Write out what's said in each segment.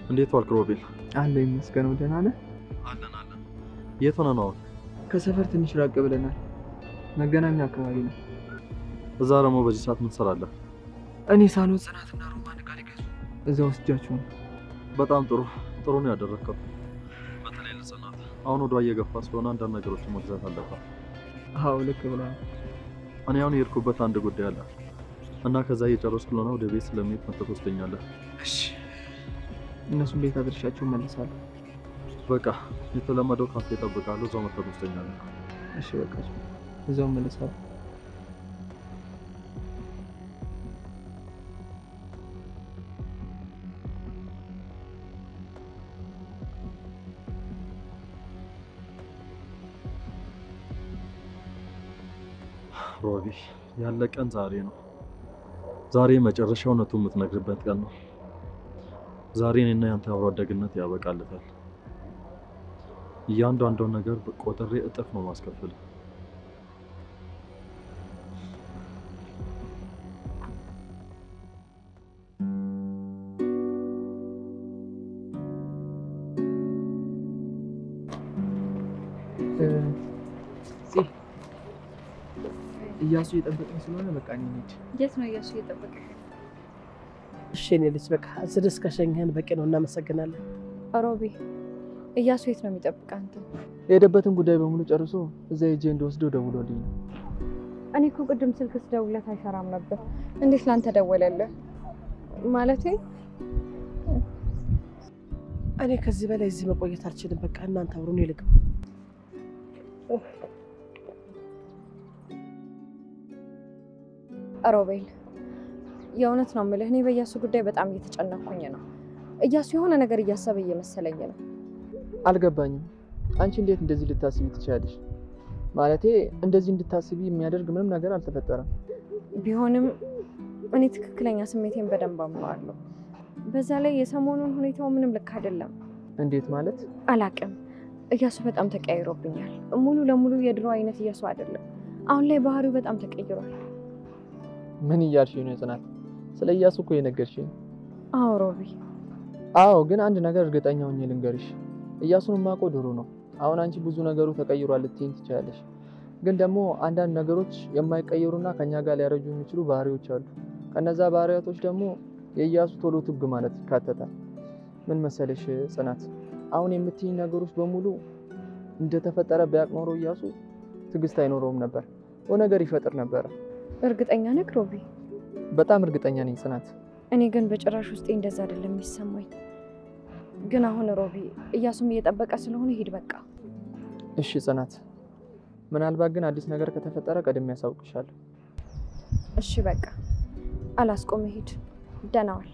እንዴት ዋልክ ሮቤል? አለሁ ይመስገነው ደህና ነህ? አለን። የት ሆነ ነው? ከሰፈር ትንሽ ራቅ ብለናል። መገናኛ አካባቢ ነው። እዛ ደግሞ በዚህ ሰዓት ምን ትሰራለህ? እኔ ሳሎን ጽናትና ሮማን ጋር ሊገዙ እዛ ወስጃቸው ነው። በጣም ጥሩ ነው ያደረከው። በተለይ ለጽናት አሁን ወደ እየገፋ ስለሆነ አንዳንድ ነገሮችን መግዛት አለባት። አዎ ልክ ብለሃል። እኔ አሁን የሄድኩበት አንድ ጉዳይ አለ እና ከዛ እየጨረስኩ ስለሆነ ወደ ቤት ስለሚሄድ መጥተህ ትወስደኛለህ። እሺ። እነሱን ቤት አድርሻቸው እመለሳለሁ። በቃ የተለመደው ካፌ እጠብቅሃለሁ። እዛው መጥተህ ትወስደኛለህ። እሺ በቃ እዛው እመለሳለሁ። ሮቢ ያለ ቀን ዛሬ ነው። ዛሬ መጨረሻው እውነቱን የምትነግርበት ቀን ነው። ዛሬ እኔና ያንተ አብሮ አደግነት ያበቃልታል። እያንዳንዱን ነገር ቆጥሬ እጥፍ ነው ማስከፈል። እያሱ እየጠበቀኝ ስለሆነ በቃ እኔ ልሂድ። የት ነው እያሱ እየጠበቀኝ? እሺ እኔ ልጅ በቃ እዚህ ድረስ ከሸኘኸን በቂ ነው። እናመሰግናለን። ሮቢ እያሱ የት ነው የሚጠብቅ? አንተ የሄደበትን ጉዳይ በሙሉ ጨርሶ እዛ ሄጄ እንደወስደው ደውሎልኝ ነው። እኔ እኮ ቅድም ስልክ ስደውልለት አይሰራም ነበር። እንዴት ላንተ ደወለልህ? ማለቴ እኔ ከዚህ በላይ እዚህ መቆየት አልችልም። በቃ እናንተ አብሩን ይልግባ። ሮቤል የእውነት ነው የምልህ፣ እኔ በእያሱ ጉዳይ በጣም እየተጨነኩኝ ነው። እያሱ የሆነ ነገር እያሰበ እየመሰለኝ ነው። አልገባኝም። አንቺ እንዴት እንደዚህ ልታስቢ ትችያለሽ? ማለቴ እንደዚህ እንድታስቢ የሚያደርግ ምንም ነገር አልተፈጠረም። ቢሆንም እኔ ትክክለኛ ስሜቴን በደንብ አምነዋለሁ። በዛ ላይ የሰሞኑን ሁኔታው ምንም ልክ አይደለም። እንዴት ማለት? አላቅም። እያሱ በጣም ተቀያይሮብኛል። ሙሉ ለሙሉ የድሮ አይነት እያሱ አይደለም። አሁን ላይ ባህሪው በጣም ተቀይሯል። ምን እያልሽኝ ነው ጽናት? ስለ እያሱ እኮ የነገርሽኝ። አዎ ሮቢ። አዎ ግን አንድ ነገር እርግጠኛ ሆኜ ልንገርሽ፣ እያሱን የማውቀው ድሮ ነው። አሁን አንቺ ብዙ ነገሩ ተቀይሯል ልትይኝ ትችያለሽ፣ ግን ደግሞ አንዳንድ ነገሮች የማይቀየሩና ከኛ ጋር ሊያረጁ የሚችሉ ባህሪዎች አሉ። ከነዛ ባህሪያቶች ደግሞ የእያሱ ቶሎ ትግ ማለት ይካተታል። ምን መሰለሽ ጽናት፣ አሁን የምትይኝ ነገሮች በሙሉ እንደተፈጠረ ቢያውቅ ኖሮ እያሱ ትዕግስት አይኖረውም ነበር፣ ነገር ይፈጥር ነበር። እርግጠኛ ነህ ሮቢ? በጣም እርግጠኛ ነኝ ጽናት። እኔ ግን በጭራሽ ውስጤ እንደዛ አይደለም የሚሰማኝ። ግን አሁን ሮቢ እያሱም እየጠበቀ ስለሆነ ሂድ በቃ። እሺ ጽናት፣ ምናልባት ግን አዲስ ነገር ከተፈጠረ ቀድሜ ያሳውቅሻለሁ። እሺ በቃ አላስቆም፣ ሂድ። ደህና ዋል።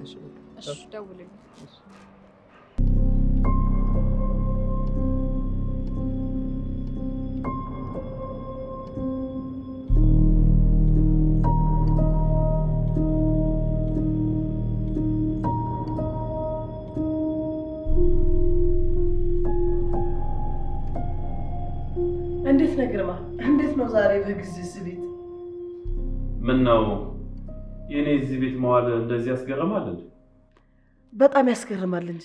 እሺ ደውልልኝ። እንዴት ነግርማ? እንዴት ነው ዛሬ በጊዜ እዚህ ቤት? ምን ነው የኔ እዚህ ቤት መዋል እንደዚህ ያስገርማል እንዴ? በጣም ያስገርማል እንጂ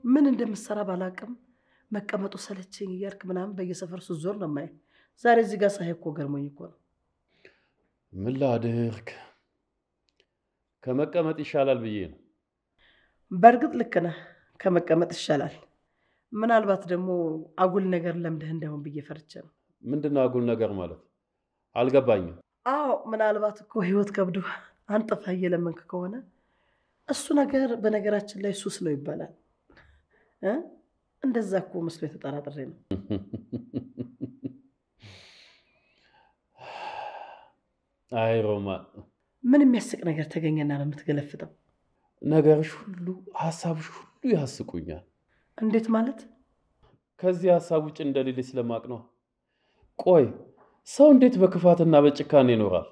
ምን እንደምትሰራ ባላቅም መቀመጡ ሰለቸኝ እያልክ ምናምን በየሰፈር ስትዞር ነው የማየው። ዛሬ እዚህ ጋር ሳይህ እኮ ገርሞኝ እኮ ነው። ምን ላድርግ? ከመቀመጥ ይሻላል ብዬ ነው። በእርግጥ ልክ ነህ፣ ከመቀመጥ ይሻላል። ምናልባት ደግሞ አጉል ነገር ለምደህ እንደሆን ብዬ ፈርቼ ነው። ምንድነው አጉል ነገር ማለት? አልገባኝም። አዎ ምናልባት እኮ ህይወት ከብዶ አንጥፋ እየለመንክ ከሆነ እሱ ነገር በነገራችን ላይ ሱስ ነው ይባላል። እንደዛ እኮ መስሎ የተጠራጥሬ ነው። አይ ሮማ፣ ምን የሚያስቅ ነገር ተገኘና ነው የምትገለፍጠው? ነገርሽ ሁሉ ሐሳብሽ ሁሉ ያስቁኛል። እንዴት ማለት? ከዚህ ሐሳብ ውጭ እንደሌለ ስለማቅ ነው። ቆይ ሰው እንዴት በክፋትና በጭካኔ ይኖራል?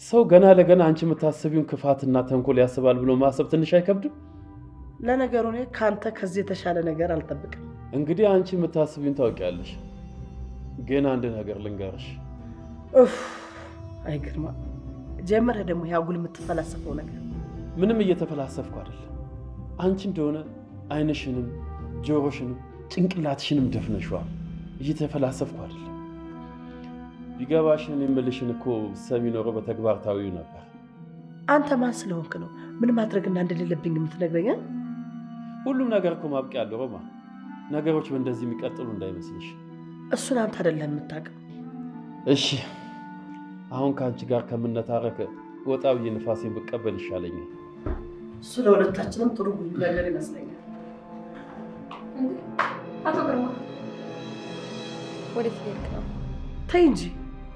ሰው ገና ለገና አንቺ የምታስቢውን ክፋትና ተንኮል ያስባል ብሎ ማሰብ ትንሽ አይከብድም? ለነገሩ እኔ ካንተ ከዚህ የተሻለ ነገር አልጠብቅም። እንግዲህ አንቺ የምታስቢውን ታውቂያለሽ። ግን አንድ ነገር ልንገርሽ። አይገርማ ጀመረ ደግሞ ያጉል የምትፈላሰፈው ነገር። ምንም እየተፈላሰፍኩ አይደለም። አንቺ እንደሆነ አይንሽንም ጆሮሽንም ጭንቅላትሽንም ደፍነሽዋል። እየተፈላሰፍኩ አይደለም። ቢገባሽን የምልሽን እኮ ሰሚ ኖሮ በተግባር ታዊው ነበር። አንተ ማን ስለሆንክ ነው ምን ማድረግና እንደሌለብኝ የምትነግረኝ? ሁሉም ነገር እኮ ማብቂያ አለው ሮማ። ነገሮች በእንደዚህ የሚቀጥሉ እንዳይመስልሽ። እሱን አንተ አይደለም የምታውቀው። እሺ አሁን ከአንቺ ጋር ከምነታረክ ወጣ ብዬ ንፋሴን ብቀበል ይሻለኛል። እሱ ለሁለታችንም ጥሩ ነገር ይመስለኛል። አቶ ግርማ ወዴት ሄድክ ነው? ተይ እንጂ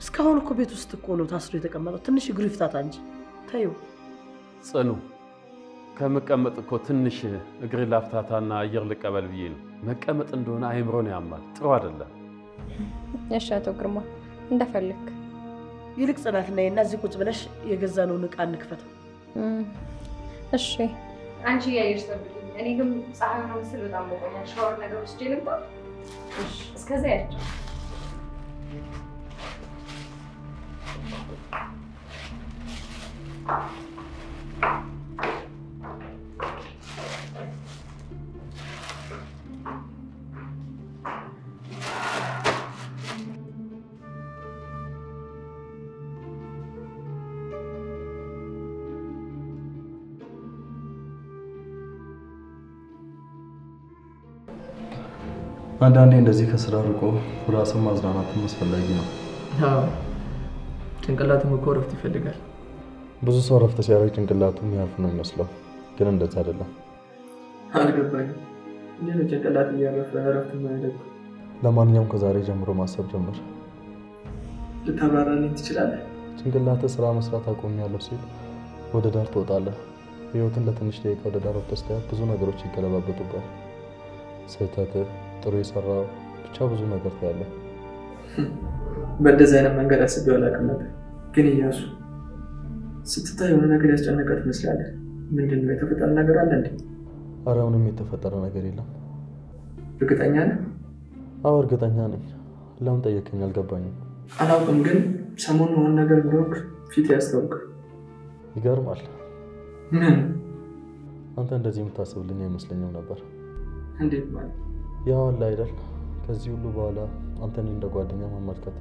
እስካሁን እኮ ቤት ውስጥ እኮ ነው ታስሮ የተቀመጠው። ትንሽ እግሩ ይፍታታ እንጂ ተይው። ጽኑ ከመቀመጥ እኮ ትንሽ እግሬ ላፍታታና አየር ልቀበል ብዬ ነው። መቀመጥ እንደሆነ አይምሮን ያማል፣ ጥሩ አይደለም። እሺ አቶ ግርማ እንደፈልክ። ይልቅ ጽናት ነይና እዚህ ቁጭ ብለሽ የገዛነውን ዕቃ እንክፈተው። እሺ አንቺ ያየሽ ጠብቂኝ። እኔ ግን ፀሐይ ነው ምስል በጣም ሞቆኛል። ሻወር ነገር ውስጥ ልምጣ? እሺ እስከዛ ያቸው አንዳንዴ እንደዚህ ከስራ ርቆ ራስን ማዝናናትም አስፈላጊ ነው። አዎ ጭንቅላትም እኮ እረፍት ይፈልጋል። ብዙ ሰው እረፍት ሲያደርግ ጭንቅላቱ የሚያርፍ ነው የሚመስለው፣ ግን እንደዛ አይደለም። አልገባኝም። እንዴት ነው ጭንቅላት እያረፈ እረፍት የማያደርግ? ለማንኛውም ከዛሬ ጀምሮ ማሰብ ጀምር። ልታብራራልኝ ትችላለህ? ጭንቅላትህ ስራ መስራት አቆሚያለሁ ሲል ወደ ዳር ትወጣለህ። ህይወትን ለትንሽ ደቂቃ ወደ ዳር ወጥተህ ብዙ ነገሮች ይገለባበጡባል። ስህተትህ፣ ጥሩ የሰራው ብቻ ብዙ ነገር ታያለህ። በእንደዚህ አይነት መንገድ አስቤው አላውቅም ነበር። ግን እያሱ ስትታይ የሆነ ነገር ያስጨነቀ ትመስላለህ። ምንድን ነው የተፈጠረ ነገር አለ እንዴ? ኧረ ምንም የተፈጠረ ነገር የለም። እርግጠኛ ነህ? አዎ እርግጠኛ ነኝ። ለምን ጠየቀኝ? አልገባኝም። አላውቅም፣ ግን ሰሞኑን የሆነ ነገር ብሎክ ፊት ያስታውቃል። ይገርማል። ምን? አንተ እንደዚህ የምታስብልኝ አይመስለኝም ነበር። እንዴት ማለት? ያው አለ አይደል ከዚህ ሁሉ በኋላ አንተን እንደ ጓደኛ መመልከት፣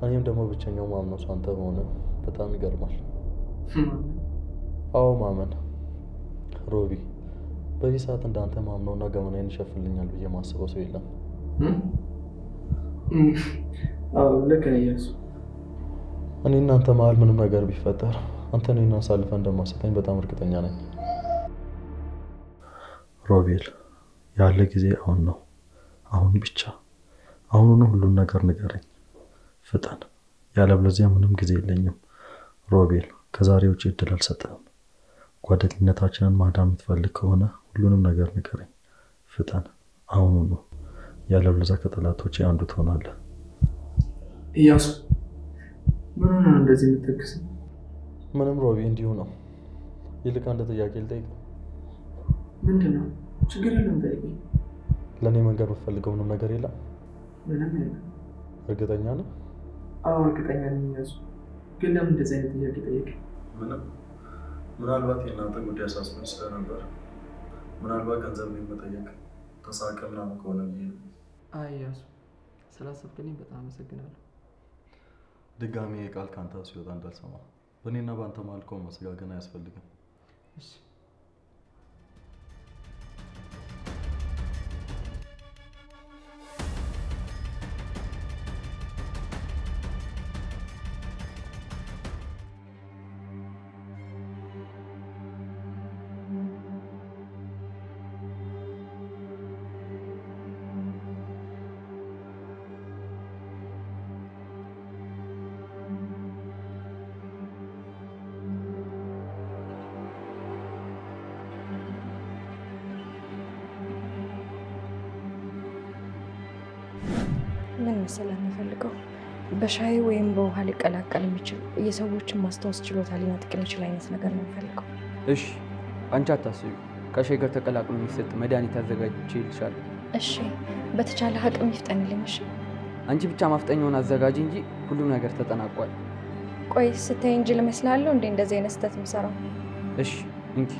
እኔም ደግሞ ብቸኛው ማምነው ሰው አንተ መሆነ በጣም ይገርማል። አዎ ማመን። ሮቢ በዚህ ሰዓት እንዳንተ ማምነውና ገመናዬን ይሸፍልኛል ብዬ ማስበው ሰው የለም። አዎ ልክ ነህ እያሱ። እኔ እናንተ መሀል ምንም ነገር ቢፈጠር አንተ እኔን አሳልፈህ እንደማሰጠኝ በጣም እርግጠኛ ነኝ። ሮቤል ያለ ጊዜ አሁን ነው። አሁን ብቻ አሁኑኑ ሁሉን ነገር ንገረኝ። ፍጠን፣ ያለበለዚያ ምንም ጊዜ የለኝም። ሮቤል ከዛሬ ውጪ እድል አልሰጠህም። ጓደኝነታችንን ማዳን የምትፈልግ ከሆነ ሁሉንም ነገር ንገረኝ። ፍጠን አሁኑኑ፣ ያለበለዚያ ከጠላቶቼ አንዱ ትሆናለህ። እያሱ ምን ሆነ እንደዚህ የምትተክስ? ምንም ሮቢ፣ እንዲሁ ነው። ይልቅ አንድ ጥያቄ ልጠይቅ። ምንድን ነው? ችግር የለም ጠይቀኝ። ለእኔ መንገር የምትፈልገው ምንም ነገር የለም? ምንም የለም። እርግጠኛ ነህ? አዎ እርግጠኛ ነኝ እያሱ። ግን ለምን እንደዚህ አይነት ጥያቄ ጠየቀኝ? ምናልባት የእናንተ ጉዳይ አሳስቦኝ ስለነበር፣ ምናልባት ገንዘብ መጠየቅ ተሳቀ ምናምን ከሆነ ብዬ ነው። አይ እያሱ ስላሰብክልኝ በጣም አመሰግናለሁ። ድጋሚ ቃል ካንተ ሲወጣ እንዳልሰማ። በእኔና በአንተ መሀል እኮ መሰጋገን አያስፈልግም። እሺ ምን መሰለህ የምፈልገው በሻይ ወይም በውሃ ሊቀላቀል የሚችል የሰዎችን ማስታወስ ችሎታ ሊነጥቅ የሚችል አይነት ነገር ነው የምፈልገው። እሺ አንቺ አታስቢ፣ ከሻይ ጋር ተቀላቅሎ የሚሰጥ መድኃኒት አዘጋጅቼ ይልሻለሁ። እሺ በተቻለ አቅም ይፍጠንልኝ። እሺ አንቺ ብቻ ማፍጠኛውን አዘጋጂ እንጂ ሁሉም ነገር ተጠናቋል። ቆይ ስታይ እንጂ ልመስላለሁ እንዴ እንደዚህ አይነት ስህተት የምሰራው? እሺ እንኪ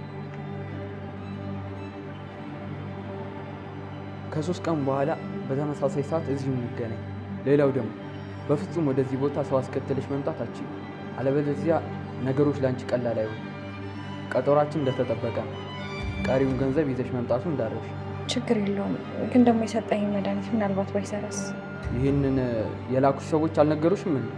ከ3 ቀን በኋላ በተመሳሳይ ሰዓት እዚሁ እንገናኝ። ሌላው ደግሞ በፍጹም ወደዚህ ቦታ ሰው አስከትለሽ መምጣት አትችይም። አለበለዚያ ነገሮች ላንቺ ቀላል አይሆንም። ቀጠሯችን እንደተጠበቀ ነው። ቀሪውን ገንዘብ ይዘሽ መምጣቱ እንዳረሽ። ችግር የለውም። ግን ደግሞ የሰጠኝ መድኃኒት ምናልባት ባይሰራስ? ይህንን የላኩሽ ሰዎች አልነገሩሽም እንዴ?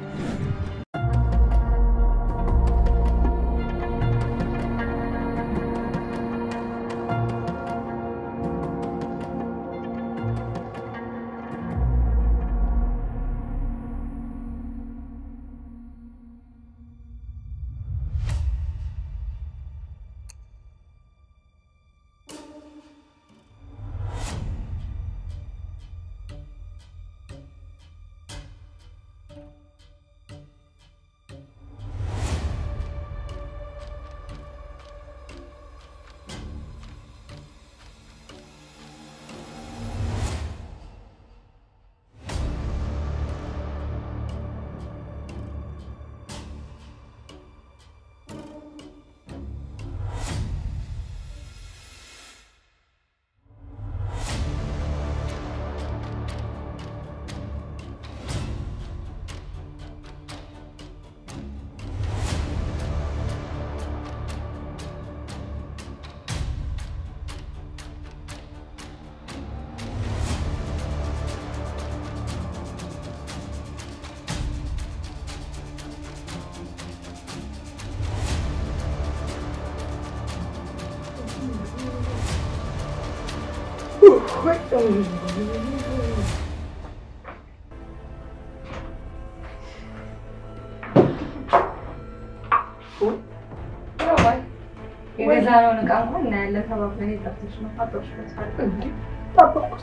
የገዛነውን ዕቃ እንኳን እናያለን ተባብለን የጠፍተሽ ነው።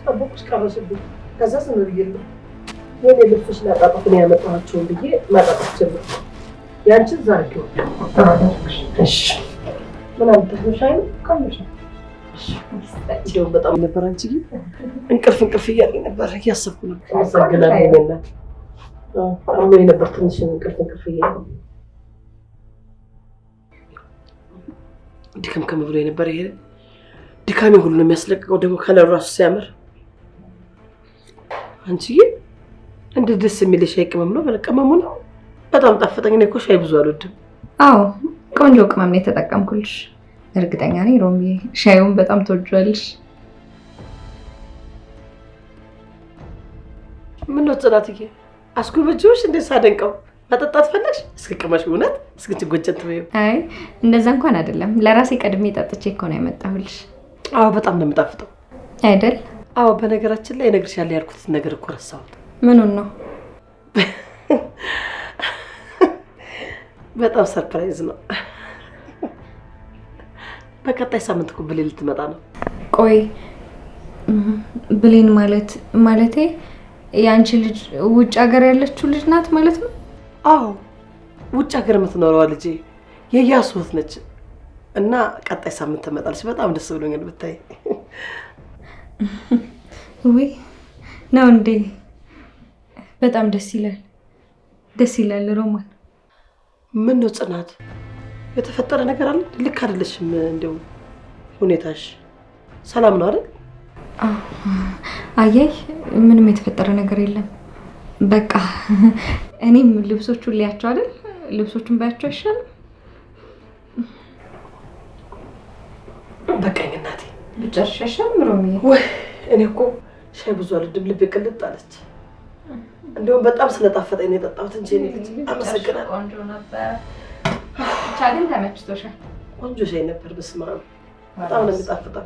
ጠበቁሽ ቀረሽብኝ። ከዛ ዝም ብዬ የኔ ልብሶች ላጣጣፍ ነው ያመጣኋቸውን ብዬ ማጣጣፍ ጀመርኩ። ያንቺን ዛሬው እሺ ምን አልተፈሽ አይደል? ካለሽ እንደው በጣም ነበር አንቺ እንቅልፍ እያለኝ ነበር እያሰብኩ ነበር። አመሰግናለሁ በእናትህ። አሁን የነበር ትንሽ እንቅልፍ እያለኝ ድክም ብሎ ነበር። ይሄ ድካሜ ሁሉ ነው የሚያስለቅቀው። ደግሞ ከለሩ ራሱ ሲያምር አንቺ እንደ ደስ የሚል ሻይ ቅመም ነው። በለቀመሙ ነው በጣም ጣፈጠኝ። እኔ እኮ ሻይ ብዙ አልወድም። አዎ ቆንጆ ቅመም ነው የተጠቀምኩልሽ። እርግጠኛ ነኝ ሮሚ ሻዩን በጣም ትወጂዋለሽ። ምን ነው ጽናትዬ አስጎበጆሽ እንደ ሳደንቀው መጠጣት ፈለግሽ? እስኪ ቅመሽ እውነት እስኪ ትጎጀት ነው። አይ እንደዛ እንኳን አይደለም። ለራሴ ቀድሜ ጠጥቼ እኮ ነው ያመጣሁልሽ። አዎ በጣም ነው የምጣፍጠው አይደል? አዎ በነገራችን ላይ እነግርሻለሁ ያልኩት ነገር እኮ ረሳሁት። ምኑን ነው? በጣም ሰርፕራይዝ ነው። በቀጣይ ሳምንት እኮ ብሌን ልትመጣ ነው። ቆይ ብሌን ማለቴ ያንቺ ልጅ ውጭ ሀገር ያለችው ልጅ ናት ማለት ነው? አዎ ውጭ ሀገር የምትኖረው ልጅ የያሱ እህት ነች እና ቀጣይ ሳምንት ትመጣለች። በጣም ደስ ብሎኛል ብታይ። ወይ ነው እንዴ? በጣም ደስ ይላል ሮማን። ምን ነው ጽናት የተፈጠረ ነገር አለ? ልክ አይደለሽም። እንደው ሁኔታሽ ሰላም ነው አይደል? አየይ ምንም የተፈጠረ ነገር የለም። በቃ እኔም ልብሶቹን ሊያቸው አይደል? ልብሶቹን ባያቸው ይሻላል። በቃኝ እናቴ ብቻሽሻም ሮሚ። ወይ እኔ እኮ ሻይ ብዙ አልወድም። ልቤ ቅልጥ አለች። እንደውም በጣም ስለጣፈጠኝ ነው የጠጣሁት እንጂ እኔ ልጅ አመሰግናለሁ። ቆንጆ ነበር። ብቻ ግን ተመችቶሻል? ቆንጆ ሻይ ነበር። በስመ አብ በጣም ነው የሚጣፍጠው።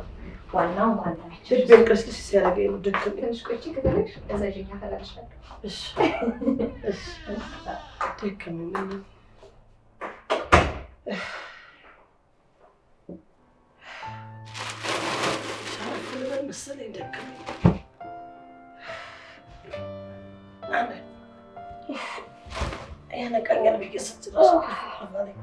ዋናው እንኳን ተመችቶሽ። ልቤን ቅልስልስ ሲያደርገኝ ነው ድክም። ትንሽ ቆይቼ ከተለሽ እዛጅኛ ተላልሻለሁ። እሺ ደከመኝ። ሻይ መሰለኝ ደከመኝ። ያነቃኛል ብዬ ስትራስ ማለት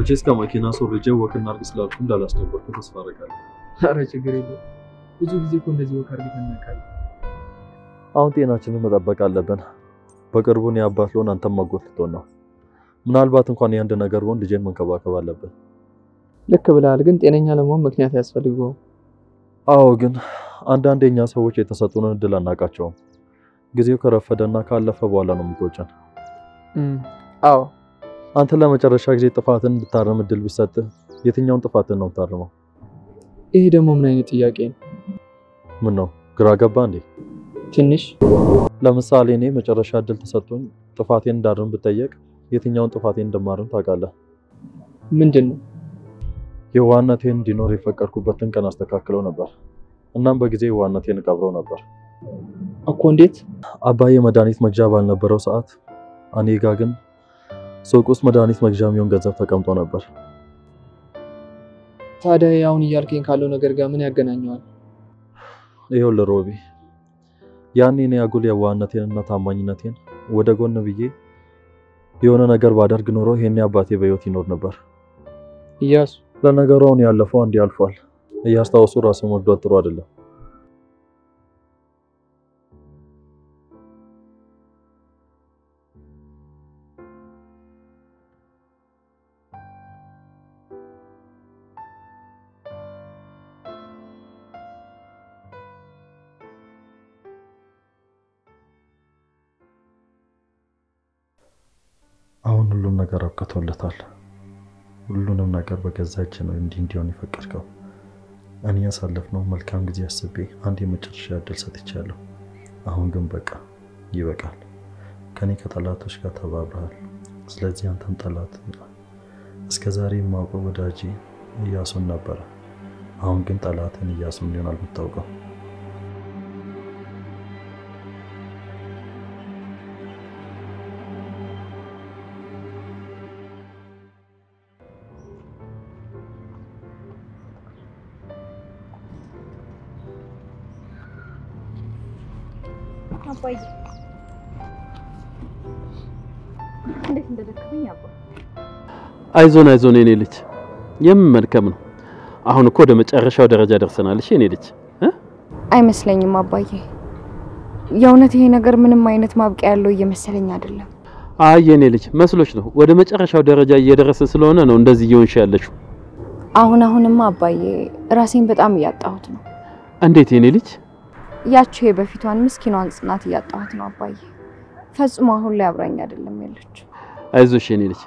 መቼስ ከመኪና ሶርጄ ወክ እናድርግ ስላልኩ እንዳላስደበርኩ ተስፋ አደርጋለሁ። ኧረ ችግር የለውም። ብዙ ጊዜ እኮ እንደዚህ ወከር ቢተናካል። አሁን ጤናችንን መጠበቅ አለብን። በቅርቡ እኔ አባት ልሆን አንተም ማጎት ልትሆን ነው። ምናልባት እንኳን የአንድ ነገር ሆን ልጄን መንከባከብ አለብን። ልክ ብለሃል፣ ግን ጤነኛ ለመሆን ምክንያት ያስፈልገው። አዎ፣ ግን አንዳንድ የኛ ሰዎች የተሰጡንን እድል አናውቃቸውም። ጊዜው ከረፈደና ካለፈ በኋላ ነው የሚቆጨን። አዎ፣ አንተ ለመጨረሻ ጊዜ ጥፋትን እንድታርም እድል ቢሰጥህ የትኛውን ጥፋትን ነው የምታርመው? ይሄ ደግሞ ምን አይነት ጥያቄ ነው? ምን ነው ግራ ገባ እንዴ? ትንሽ። ለምሳሌ እኔ መጨረሻ እድል ተሰጥቶኝ ጥፋቴን እንዳርም ብጠየቅ የትኛውን ጥፋቴን እንደማርም ታውቃለህ? ምንድነው? የዋህነቴን እንዲኖር የፈቀድኩበትን ቀን አስተካክለው ነበር። እናም በጊዜ የዋህነቴን ቀብረው ነበር እኮ። እንዴት? አባዬ መድኃኒት መግዣ ባልነበረው ሰዓት እኔ ጋ ግን ሱቅ ውስጥ መድኃኒት መግዣ የሚሆን ገንዘብ ተቀምጦ ነበር። ታዲያ አሁን እያልከኝ ካለው ነገር ጋር ምን ያገናኘዋል? ይኸውልህ ሮቢ፣ ያኔ እኔ አጉል የዋህነቴንና ታማኝነቴን ወደ ጎን ብዬ የሆነ ነገር ባደርግ ኖሮ ይሄኔ አባቴ በህይወት ይኖር ነበር። ኢያሱ፣ ለነገሩ አሁን ያለፈው አንዴ አልፏል። እያስታወሱ ራስን መግደል ጥሩ አይደለም። አሁን ሁሉም ነገር አብቅቶለታል። ሁሉንም ነገር በገዛ እጅ ነው እንዲሆን የፈቀድከው። እኔ ያሳለፍነው መልካም ጊዜ አስቤ አንድ የመጨረሻ እድል ሰጥቻለሁ። አሁን ግን በቃ ይበቃል። ከኔ ከጠላቶች ጋር ተባብረሃል። ስለዚህ አንተም ጠላት። እስከዛሬ የማውቀው ወዳጄ ኢያሱን ነበረ። አሁን ግን ጠላትን ኢያሱን ይሆናል የምታውቀው። አባዬ እንዴት እንደደከመኝ አባ። አይዞን የኔ ልጅ፣ የምመልከም ነው። አሁን እኮ ወደ መጨረሻው ደረጃ ደርሰናል። እሺ የኔ ልጅ አይመስለኝም አባዬ። የእውነት ይሄ ነገር ምንም አይነት ማብቂያ ያለው እየመሰለኝ አይደለም። አይ የኔ ልጅ መስሎሽ ነው። ወደ መጨረሻው ደረጃ እየደረሰ ስለሆነ ነው እንደዚህ እየሆንሽ ያለሽው። አሁንማ አባዬ ራሴን በጣም እያጣሁት ነው። እንዴት የኔ ልጅ? ያቺው የበፊቷን ምስኪኗን ጽናት እያጣሁት ነው አባዬ። ፈጽሞ አሁን ላይ አብራኝ አይደለም ያለች። አይዞሽ የኔ ልጅ፣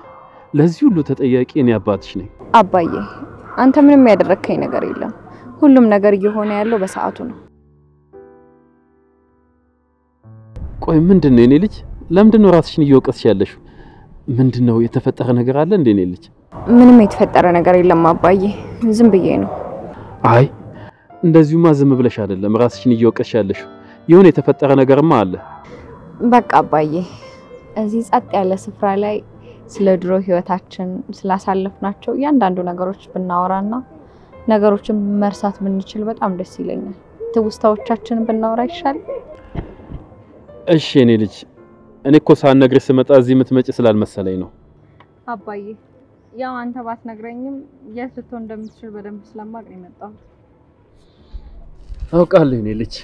ለዚህ ሁሉ ተጠያቂ እኔ አባትሽ ነኝ። አባዬ አንተ ምንም ያደረከኝ ነገር የለም። ሁሉም ነገር እየሆነ ያለው በሰዓቱ ነው። ቆይ ምንድነው የኔ ልጅ? ለምንድነው ራስሽን እየወቀስሽ ያለሽው? ምንድነው የተፈጠረ ነገር አለ እንዴ የኔ ልጅ? ምንም የተፈጠረ ነገር የለም አባዬ፣ ዝም ብዬ ነው። አይ እንደዚሁማ ዝም ብለሽ አይደለም ራስሽን እየወቀስሽ ያለሽው። የሆነ የተፈጠረ ነገርማ አለ። በቃ አባዬ እዚህ ጸጥ ያለ ስፍራ ላይ ስለ ድሮ ህይወታችን ስላሳለፍናቸው እያንዳንዱ ነገሮች ብናወራና ነገሮችን መርሳት ብንችል በጣም ደስ ይለኛል። ትውስታዎቻችንን ብናወራ ይሻል። እሺ የኔ ልጅ፣ እኔ እኮ ሳልነግርሽ ስመጣ እዚህ የምትመጪ ስላልመሰለኝ ነው። አባዬ ያው አንተ ባትነግረኝም የት ልትሆን እንደምትችል በደንብ ስለማውቅ ነው የመጣሁት። አውቃለሁ የኔ ልጅ።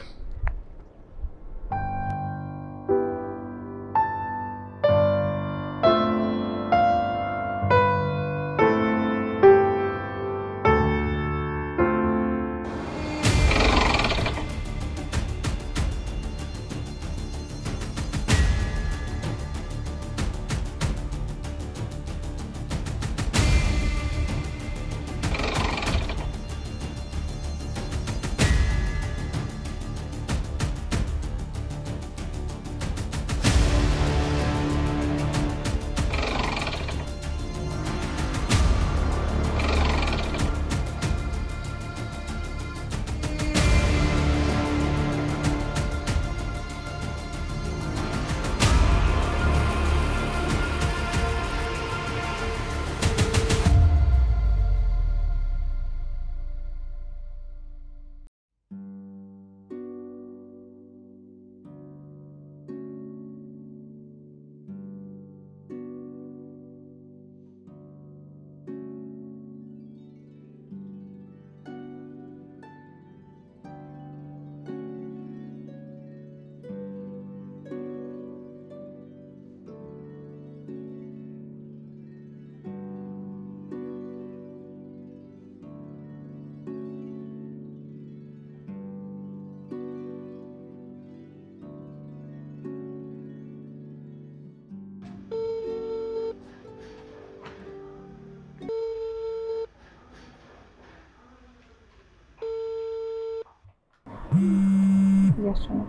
እያሱ ነው።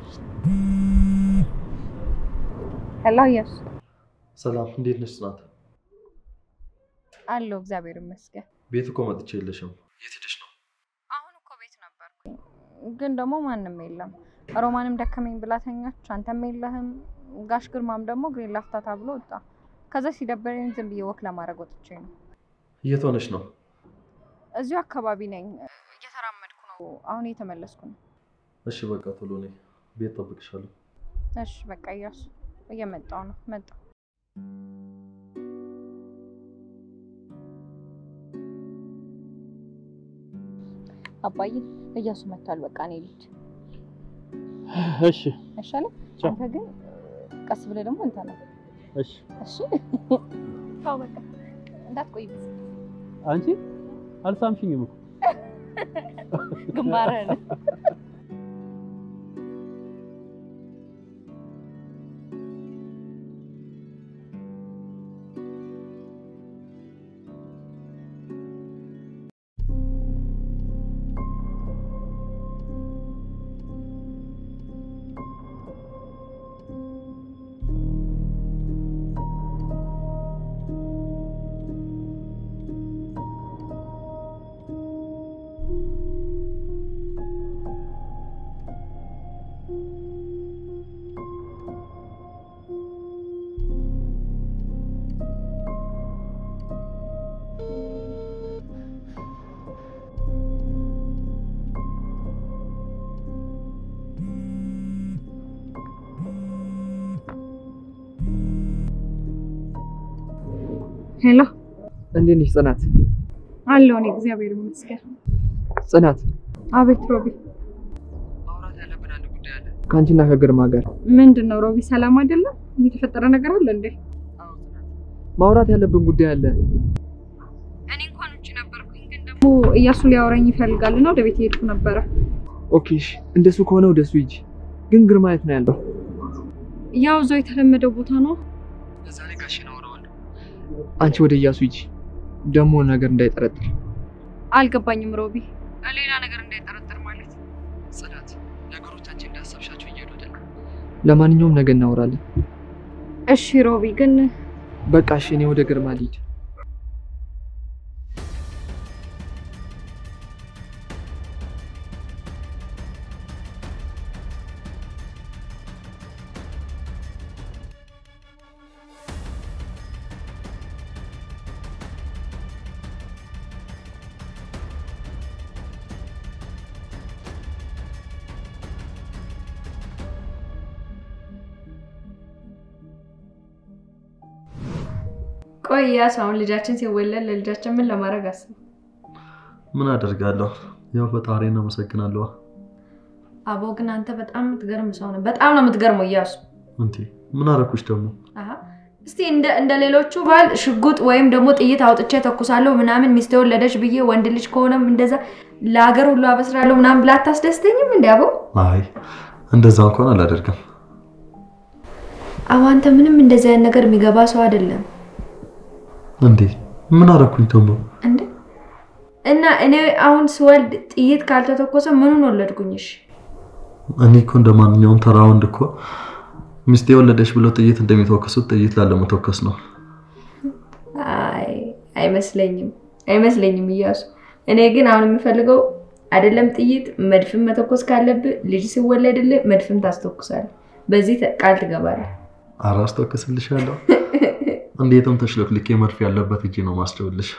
ሄሎ እያሱ። ሰላም፣ እንዴት ነሽ ጽናት? አለሁ እግዚአብሔር ይመስገን። ቤት እኮ መጥቼ የለሽም። የት ሄደሽ ነው? አሁን እኮ ቤት ነበርኩኝ፣ ግን ደግሞ ማንም የለም። ሮማንም ደከመኝ ብላ ተኛች፣ አንተም የለህም። ጋሽ ግርማም ደግሞ ግሬን ላፍታታ ብሎ ወጣ። ከዛ ሲደበረኝ ዝም ብዬ ወክ ለማድረግ ወጥቼ ነው። የት ሆነሽ ነው? እዚሁ አካባቢ ነኝ፣ እየተራመድኩ ነው። አሁን እየተመለስኩ ነው። እሺ በቃ ቶሎ ነኝ፣ ቤት ጠብቅሻለሁ። እሺ በቃ እያሱ እየመጣሁ ነው። መጣሁ። አባዬ እያሱ መጥቷል። በቃ እኔ ልጅ እሺ አይሻልም? አንተ ግን ቀስ ብለህ ደግሞ እንትን ነው። እሺ እሺ ታው በቃ እንዳትቆይ። አንቺ አልሳምሽኝም እኮ ግንባርህን ሄሎ እንዴት ነሽ ጽናት? አለሁ እኔ እግዚአብሔር ይመስገን። ጽናት። አቤት ሮቢ። ማውራት ያለብን አንድ ጉዳይ አለ ከአንቺና ከግርማ ጋር። ምንድነው ሮቢ? ሰላም አይደለም? የተፈጠረ ነገር አለ እንዴ? አዎ ጽናት፣ ማውራት ያለብን ጉዳይ አለ። እኔ እንኳን ውጪ ነበርኩኝ፣ ግን ደግሞ እያሱ ሊያወራኝ ይፈልጋልና ወደ ቤት ሄድኩ ነበረ። ኦኬ እሺ፣ እንደሱ ከሆነ ወደሱ ሂጂ። ግን ግርማ የት ነው ያለው? ያው እዛው የተለመደው ቦታ ነው። እዛ ላይ ጋሽን አወራዋለሁ። አንቺ ወደ እያሱ ሂጂ፣ ደግሞ ነገር እንዳይጠረጥር። አልገባኝም ሮቢ። ሌላ ነገር እንዳይጠረጥር ማለት? ጽናት፣ ነገሮች አንቺ እንዳሰብሻቸው እየሄዱ አይደለም። ለማንኛውም ነገ እናወራለን። እሺ ሮቢ፣ ግን በቃ እሺ፣ እኔ ወደ ግርማ ልሂድ። ቆይ ያሱ አሁን ልጃችን ሲወለድ ለልጃችን ምን ለማድረግ አስብ? ምን አደርጋለሁ? ያው ፈጣሪን አመሰግናለሁ። አቦ ግን አንተ በጣም የምትገርም ሰው ነህ። በጣም ነው የምትገርመው ያሱ። እንዴ ምን አደረኩሽ ደግሞ? እስቲ እንደ ሌሎቹ ባል ሽጉጥ ወይም ደግሞ ጥይት አውጥቼ ተኩሳለሁ ምናምን ሚስቴ ወለደች ብዬ ወንድ ልጅ ከሆነም እንደዛ ለሀገር ሁሉ አበስራለሁ ምናምን ብላ አታስደስተኝም እንዴ አቦ? አይ እንደዛ እንኳን አላደርግም። አዎ አንተ ምንም እንደዛ አይነት ነገር የሚገባ ሰው አይደለም። እንዴ ምን አደረኩኝ ደግሞ? እንዴ እና እኔ አሁን ስወልድ ጥይት ካልተተኮሰ ምኑን ወለድኩኝሽ? እኔ እኮ እንደማንኛውም ተራ ወንድ እኮ ሚስቴ ወለደች ብሎ ጥይት እንደሚተኩሱት ጥይት ላለመተኮስ ነው። አይመስለኝም እያሱ። እኔ ግን አሁን የምፈልገው አይደለም ጥይት መድፍም መተኮስ ካለብህ ልጅ ሲወለድልህ መድፍም ታስተኩሳለህ። በዚህ ቃል ትገባለህ? አራስ ተከስልሻለሁ። እንዴትም ተሽለክልኬ መርፍ ያለበት እጄ ነው ማስደውልሽ።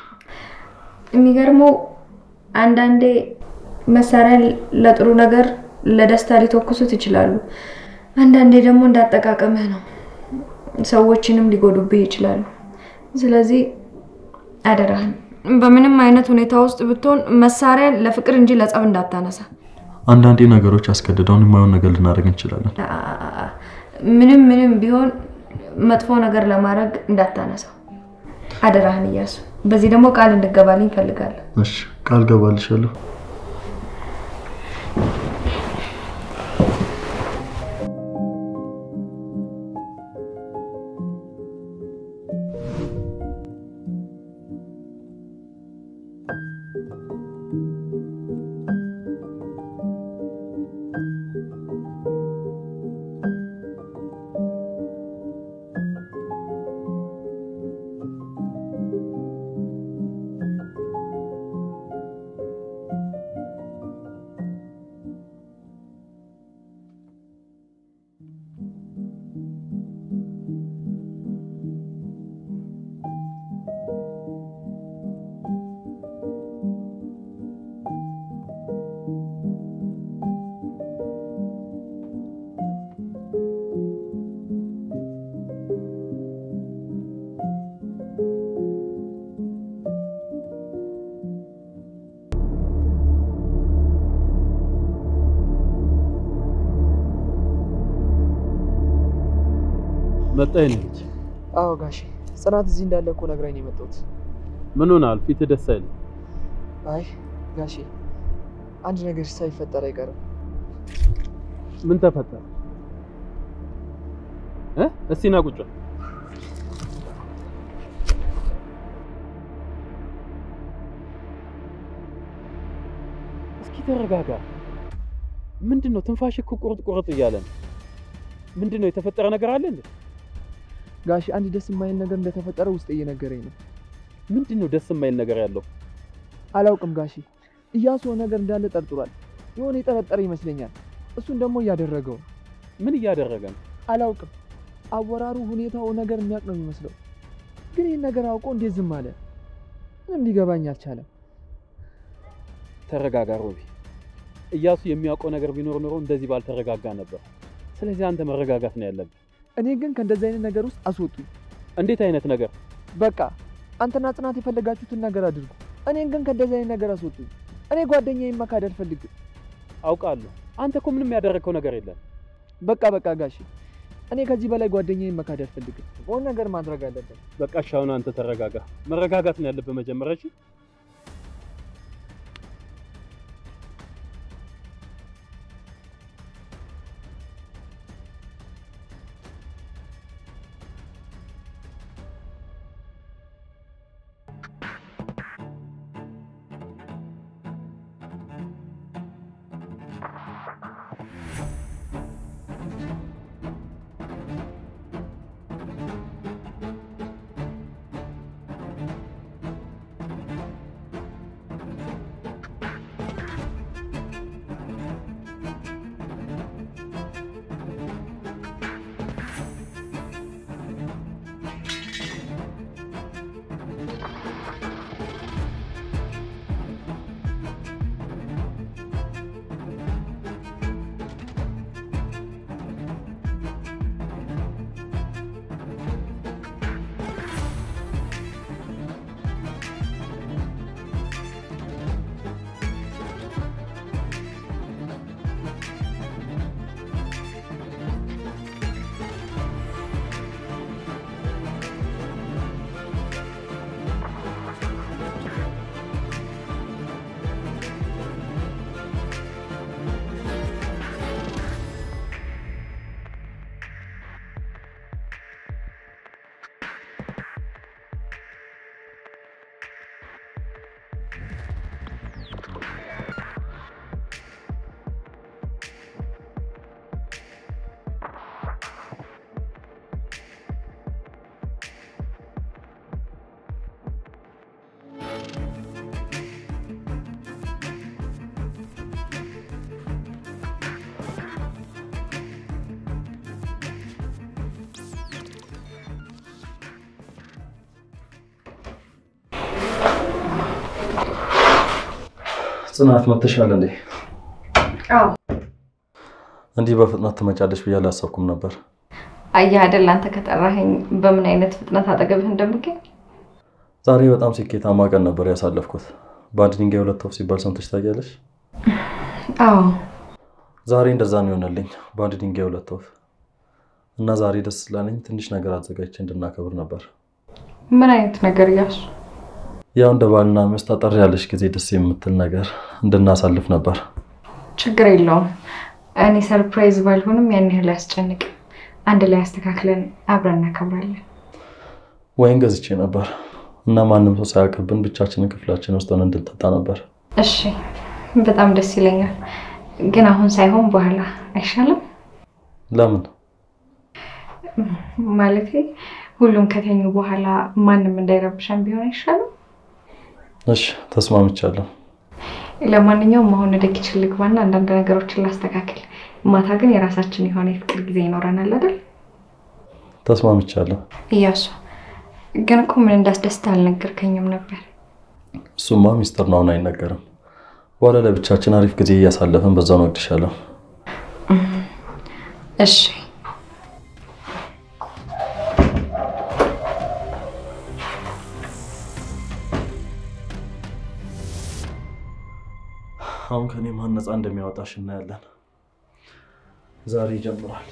የሚገርመው አንዳንዴ መሳሪያ ለጥሩ ነገር ለደስታ ሊተኩሱት ይችላሉ። አንዳንዴ ደግሞ እንዳጠቃቀምህ ነው። ሰዎችንም ሊጎዱብህ ይችላሉ። ስለዚህ አደራህን በምንም አይነት ሁኔታ ውስጥ ብትሆን መሳሪያ ለፍቅር እንጂ ለጸብ እንዳታነሳ። አንዳንዴ ነገሮች አስገድደውን የማይሆን ነገር ልናደርግ እንችላለን። ምንም ቢሆን መጥፎ ነገር ለማድረግ እንዳታነሳ አደራህን እያሱ። በዚህ ደግሞ ቃል እንድገባልኝ ፈልጋለሁ። እሺ ቃል ገባልሻለሁ። መጣኝ ልጅ። አዎ ጋሼ፣ ጽናት እዚህ እንዳለ እኮ ነግራኝ ነው የመጣሁት። ምን ሆናል? ፊት ደስ አይልም። አይ ጋሼ፣ አንድ ነገር ሳይፈጠር አይቀርም። ምን ተፈጠረ? እስቲ ና ቁጭ። እስኪ ተረጋጋ። ምንድነው? ትንፋሽ እኮ ቁርጥ እያለ ነው። ምንድነው? የተፈጠረ ነገር አለ እንዴ? ጋሼ፣ አንድ ደስ የማይል ነገር እንደተፈጠረ ውስጥ እየነገረኝ ነው። ምንድነው ደስ የማይል ነገር ያለው? አላውቅም ጋሼ። እያሱ ነገር እንዳለ ጠርጥሯል። የሆነ የጠረጠረ ይመስለኛል። እሱን ደግሞ እያደረገው። ምን እያደረገ ነው? አላውቅም። አወራሩ፣ ሁኔታው ነገር የሚያውቅ ነው የሚመስለው። ግን ይህን ነገር አውቆ እንዴት ዝም አለ? ምንም ሊገባኝ አልቻለም። ተረጋጋ ሮቢ። እያሱ የሚያውቀው ነገር ቢኖር ኖሮ እንደዚህ ባልተረጋጋ ነበር። ስለዚህ አንተ መረጋጋት ነው ያለብህ። እኔ ግን ከእንደዚህ አይነት ነገር ውስጥ አስወጡኝ። እንዴት አይነት ነገር? በቃ አንተና ጽናት የፈለጋችሁትን ነገር አድርጉ። እኔን ግን ከእንደዚህ አይነት ነገር አስወጡኝ። እኔ ጓደኛዬን መካድ አልፈልግም። አውቃለሁ። አንተ እኮ ምንም ያደረግከው ነገር የለም። በቃ ጋሼ፣ እኔ ከዚህ በላይ ጓደኛዬን መካድ አልፈልግም። ሆነ ነገር ማድረግ አለበት። በቃ እሺ፣ አሁን አንተ ተረጋጋ። መረጋጋት ነው ያለብህ መጀመሪያ። እሺ ጽናት መተሻለ እንዴ? አዎ። እንዲህ በፍጥነት ትመጫለሽ ብዬ አላሰብኩም ነበር። አየህ አይደል አንተ ከጠራኸኝ በምን አይነት ፍጥነት አጠገብህ እንደምገኝ። ዛሬ በጣም ስኬታማ ቀን ነበር ያሳለፍኩት። በአንድ ድንጋይ ሁለት ወፍ ሲባል ሰምተሽ ታውቂያለሽ? አዎ። ዛሬ እንደዛ ነው የሆነልኝ። በአንድ ድንጋይ ሁለት ወፍ። እና ዛሬ ደስ ስላለኝ ትንሽ ነገር አዘጋጅቼ እንድናከብር ነበር። ምን አይነት ነገር ያሱ? ያው እንደ ባልና ሚስት አጠር ያለሽ ጊዜ ደስ የምትል ነገር እንድናሳልፍ ነበር። ችግር የለውም። እኔ ሰርፕራይዝ ባልሆንም ያን ያህል ያስጨንቅ። አንድ ላይ አስተካክለን አብረን እናከብራለን። ወይን ገዝቼ ነበር እና ማንም ሰው ሳያውቅብን ብቻችንን ክፍላችን ውስጥ ሆነን እንድንጠጣ ነበር። እሺ፣ በጣም ደስ ይለኛል። ግን አሁን ሳይሆን በኋላ አይሻልም? ለምን? ማለቴ ሁሉም ከተኙ በኋላ ማንም እንዳይረብሸን ቢሆን አይሻልም? እሺ፣ ተስማምቻለሁ። ለማንኛውም አሁን ወደ ኪችን ልግባና አንዳንድ ነገሮችን ላስተካክል። ማታ ግን የራሳችን የሆነ የፍቅር ጊዜ ይኖረናል አይደል? ተስማምቻለሁ። እያሱ ግን እኮ ምን እንዳስደስት አልነገርከኝም ነበር። እሱማ ሚስጥር ነው፣ አይነገርም። በኋላ ለብቻችን አሪፍ ጊዜ እያሳለፈን በዛው ነው እወድሻለሁ። እሺ። አሁን ከኔ ማን ነፃ እንደሚያወጣሽ እናያለን። ዛሬ ይጀምራል።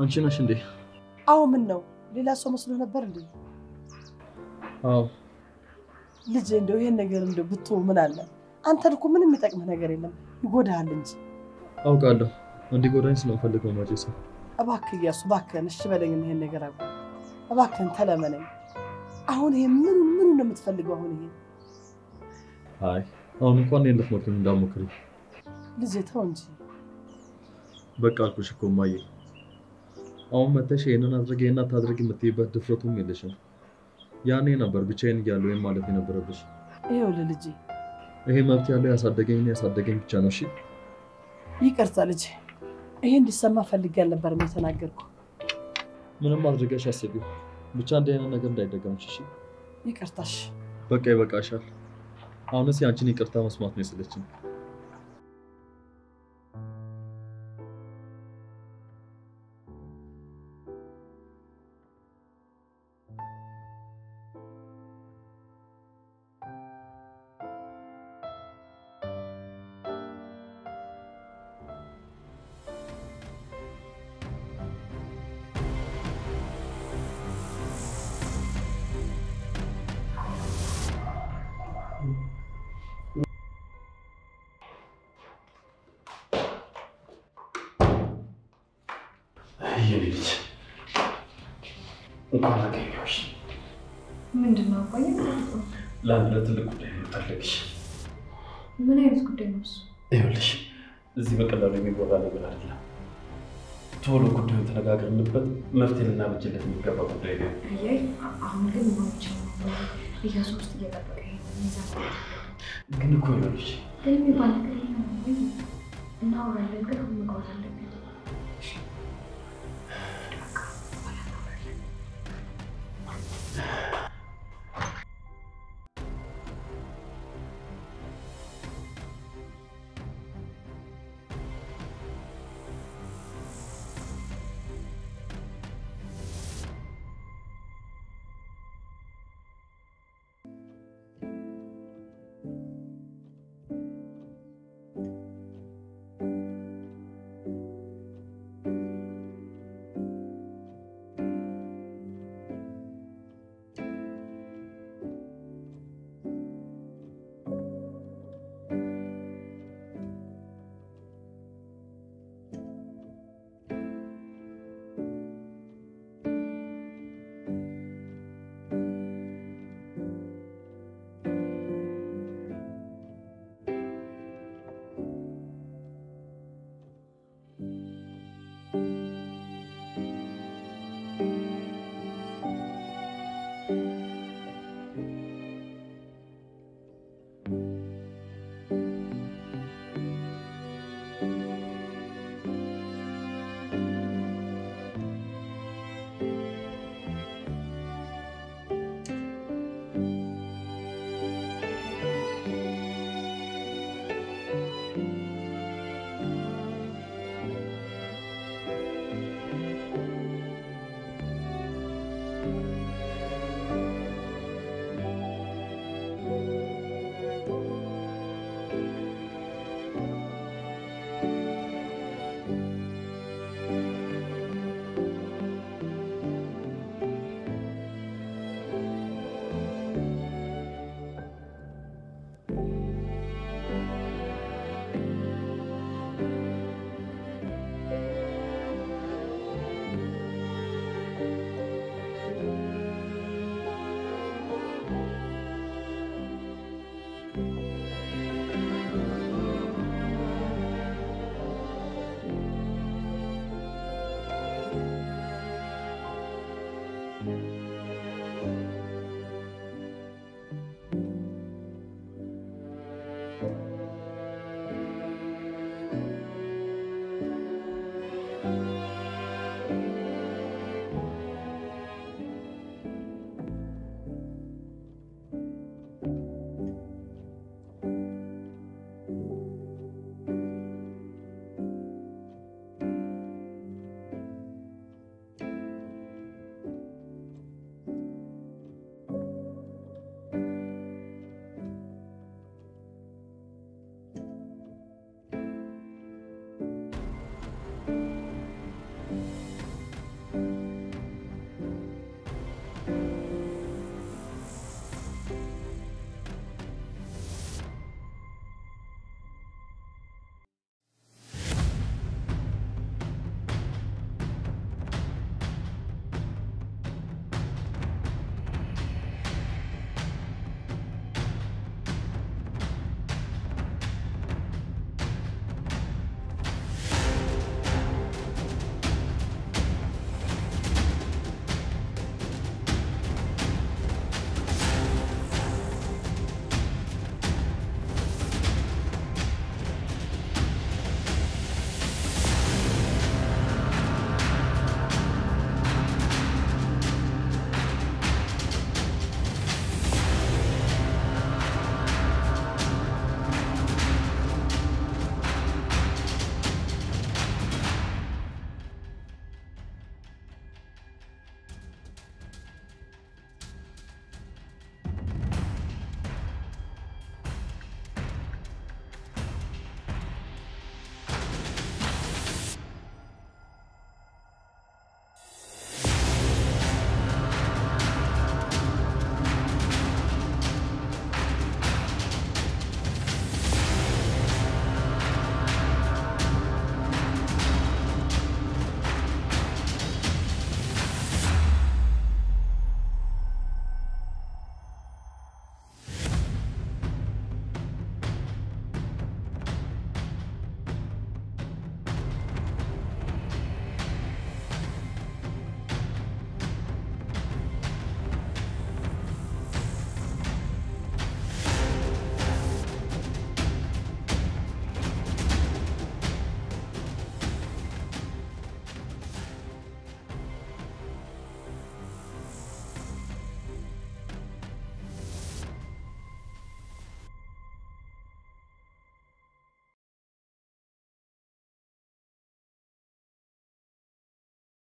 አንቺ ነሽ እንዴ? አዎ ምን ነው ሌላ ሰው መስሎ ነበር እንዴ? አዎ ልጅ እንደው ይሄን ነገር እንደው ብትው ምን አለ? አንተን እኮ ምንም የሚጠቅምህ ነገር የለም ይጎዳሃል እንጂ። አውቃለሁ እንዲጎዳኝ ስለምፈልግ ነው ማጀሳ። እባክህ እያሱ እባክህን እሺ በለኝ ይሄን ነገር አቁም። እባክህን ተለመነኝ። አሁን ይሄ ምን ነው የምትፈልገው አሁን ይሄ? አይ አሁን እንኳን እኔን ልትሞክሪኝ እንዳትሞክሪ። ልጅ ተው እንጂ። በቃ አልኩሽ እኮ እማዬ። አሁን መተሽ ይሄንን አድርጊ እና አታድርጊ የምትይበት ድፍረቱም የለሽም። ያኔ ነበር ብቻዬን እያለሁ ወይም ማለት የነበረብሽ። ይኸውልህ ልጄ ይሄ መብት ያለው ያሳደገኝ ብቻ ነው። እሺ ይቅርታ ልጄ፣ ይሄ እንዲሰማ ፈልጌ አልነበረም የተናገርኩ። ምንም አድርገሽ አስቢው ብቻ እንዲህ አይነት ነገር እንዳይደገምሽ። እሺ ይቅርታሽ። በቃ ይበቃሻል። አሁንስ ያንቺን ይቅርታ መስማት ነው የሰለችኝ። እንኳን አገኘሁሽ። ምንድን ነው አባዬ? ለአንድ ለትልቅ ጉዳይ ነው የምፈልግሽ። ምን አይነት ጉዳይ ነው እሱ? ይኸውልሽ እዚህ በቀላሉ የሚወራ ነገር አይደለም። ቶሎ ጉዳዩን ተነጋግረንበት መፍትሄ ልናበጅለት የሚገባ ጉዳይ ነው። አይ አሁን ግን ማውጫ ነው እያሱ ውስጥ እየጠበቀኝ ነው። ግን እኮ ይኸውልሽ ግን የሚባል ነገር የለም ወይ? እናወራለን ግን አሁን መግባት አለብን።